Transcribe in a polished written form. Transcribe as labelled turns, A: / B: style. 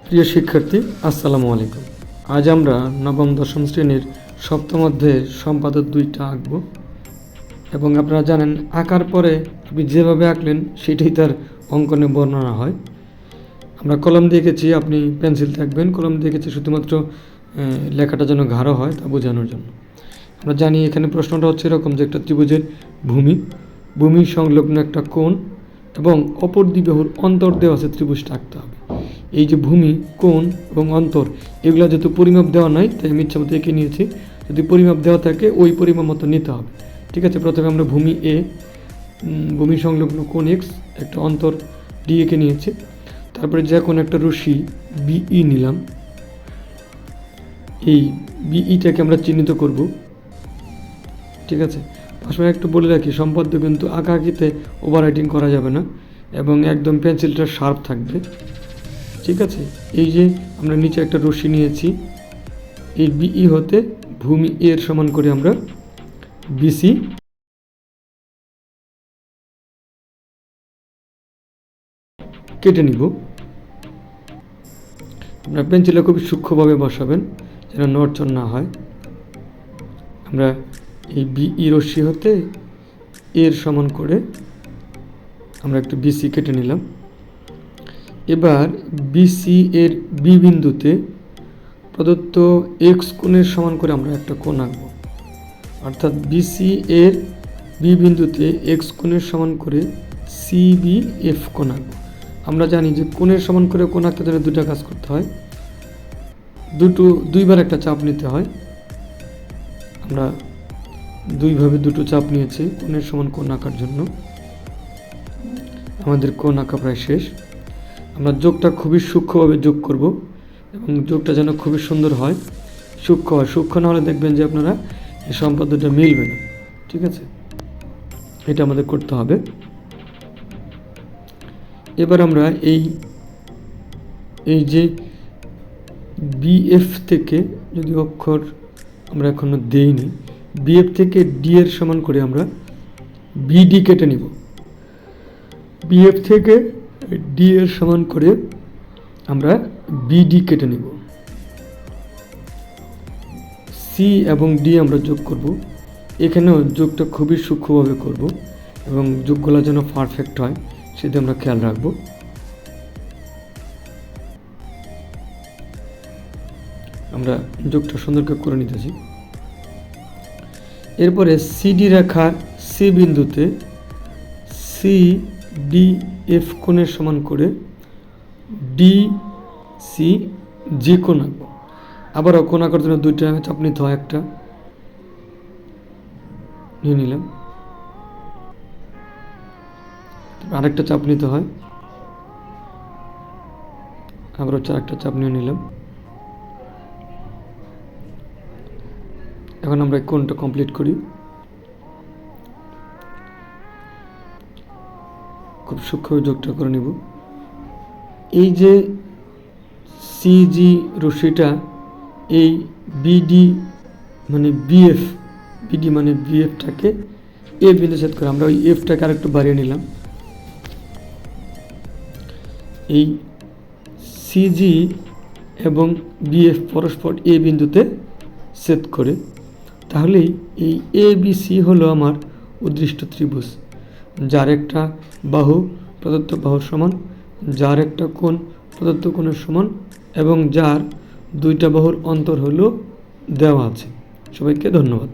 A: প্রিয় শিক্ষার্থী, আসসালামু আলাইকুম। আজ আমরা নবম দশম শ্রেণীর সপ্তম অধ্যায়ের সম্পাদক 2টা আঁকব এবং আপনারা জানেন আঁকার পরে আপনি যেভাবে আঁকলেন সেটাই তার অঙ্কনে বর্ণনা হয়। আমরা কলম দিয়ে এঁকেছি, আপনি পেন্সিল আঁকবেন। কলম দিয়ে এঁকেছি শুধুমাত্র লেখাটা যেন গাঢ় হয় তা বোঝানোর জন্য। আমরা জানি এখানে প্রশ্নটা হচ্ছে এরকম যে একটা ত্রিভুজের ভূমি সংলগ্ন একটা কোণ এবং অপর দ্বিবাহুর অন্তর দেওয়া আছে, ত্রিভুজটা আঁকতে হবে। এই যে ভূমি, কোণ এবং অন্তর, এগুলো যেহেতু পরিমাপ দেওয়া নাই তাই আমি ইচ্ছা মতো এঁকে নিয়েছি। যদি পরিমাপ দেওয়া থাকে ওই পরিমাপ মতো নিতে হবে। ঠিক আছে, প্রথমে আমরা ভূমি এ, ভূমি সংলগ্ন কোণ এক্স, একটা অন্তর ডি এঁকে নিয়েছি। তারপরে যে কোনো একটা রশ্মি বিই নিলাম। এই বিইটাকে আমরা চিহ্নিত করব। ঠিক আছে, আসলে একটু বলে রাখি, সম্পাদ্য কিন্তু আঁকাআঁকিতে ওভার রাইটিং করা যাবে না এবং একদম পেন্সিলটা শার্প থাকবে। ঠিক আছে, এই যে আমরা নিচে একটা রশ্মি নিয়েছি, এই বিই হতে ভূমি এর সমান করে আমরা বিসি কেটে নিব। আপনার পেন্সিলটা খুবই সূক্ষ্মভাবে বসাবেন যেন নড়চড় না হয়। আমরা এই বিই রশ্মি হতে এর সমান করে আমরা একটু বিসি কেটে নিলাম। এবার বিসি এর বি বিন্দুতে প্রদত্ত এক্স কোণের সমান করে আমরা একটা কোণ আঁকব। অর্থাৎ বিসি এর বি বিন্দুতে এক্স কোণের সমান করে সিবিএফ কোণ আঁকব। আমরা জানি যে কোণের সমান করে কোণ আঁকতে গেলে দুটা কাজ করতে হয়, দুইবার একটা চাপ নিতে হয়। আমরা দুইভাবে দুটো চাপ নিয়েছি কোণের সমান কোণ আঁকার জন্য। আমাদের কোণ আঁকা প্রায় শেষ। আমরা যোগটা খুবই সূক্ষ্মভাবে যোগ করব এবং যোগটা যেন খুবই সুন্দর হয়, সূক্ষ্ম হয়। সূক্ষ্ম না হলে দেখবেন যে আপনারা এই সম্পাদ্যটা মিলবে না। ঠিক আছে, এটা আমাদের করতে হবে। এবার আমরা এই যে বিএফ থেকে, যদি অক্ষর আমরা এখনো দেইনি, বিএফ থেকে ডি এর সমান করে আমরা বিডি কেটে নিব। বিএফ থেকে ডি এর সমান করে আমরা বিডি কেটে নিব। সি এবং ডি আমরা যোগ করব। এখানেও যোগটা খুবই সূক্ষ্মভাবে করব এবং যোগগুলো যেন পারফেক্ট হয় সেটা আমরা খেয়াল রাখব। আমরা যোগটা সুন্দর করে নিতেছি। এরপরে সিডি রেখার সি বিন্দুতে সিডিএফ কোণের সমান করে ডিসি জি কোণ আঁকব। আবারও কোণ আঁকার জন্য দুইটা চাপ নিতে হয়, একটা নিয়ে নিলাম, আরেকটা চাপ নিতে হয়, আবারও একটা চাপ নিয়ে নিলাম। এখন আমরা কোণটা কমপ্লিট করি। খুব সূক্ষ্ম যোগটা করে নিব। এই যে সিজি রশ্মিটা এই বিডি মানে বিএফ, বিডি মানে বিএফটাকে এ বিন্দু ছেদ করে আমরা ওই এফটাকে আরেকটু বাড়িয়ে নিলাম। এই সিজি এবং বিএফ পরস্পর এ বিন্দুতে ছেদ করে, তাহলেই এই এ বি সি হলো আমার উদ্দৃষ্ট ত্রিভুজ, যার একটা বাহু প্রদত্ত বাহুর সমান, যার একটা কোণ প্রদত্ত কোণের সমান এবং যার দুইটা বাহুর অন্তর হলো দেওয়া আছে। সবাইকে ধন্যবাদ।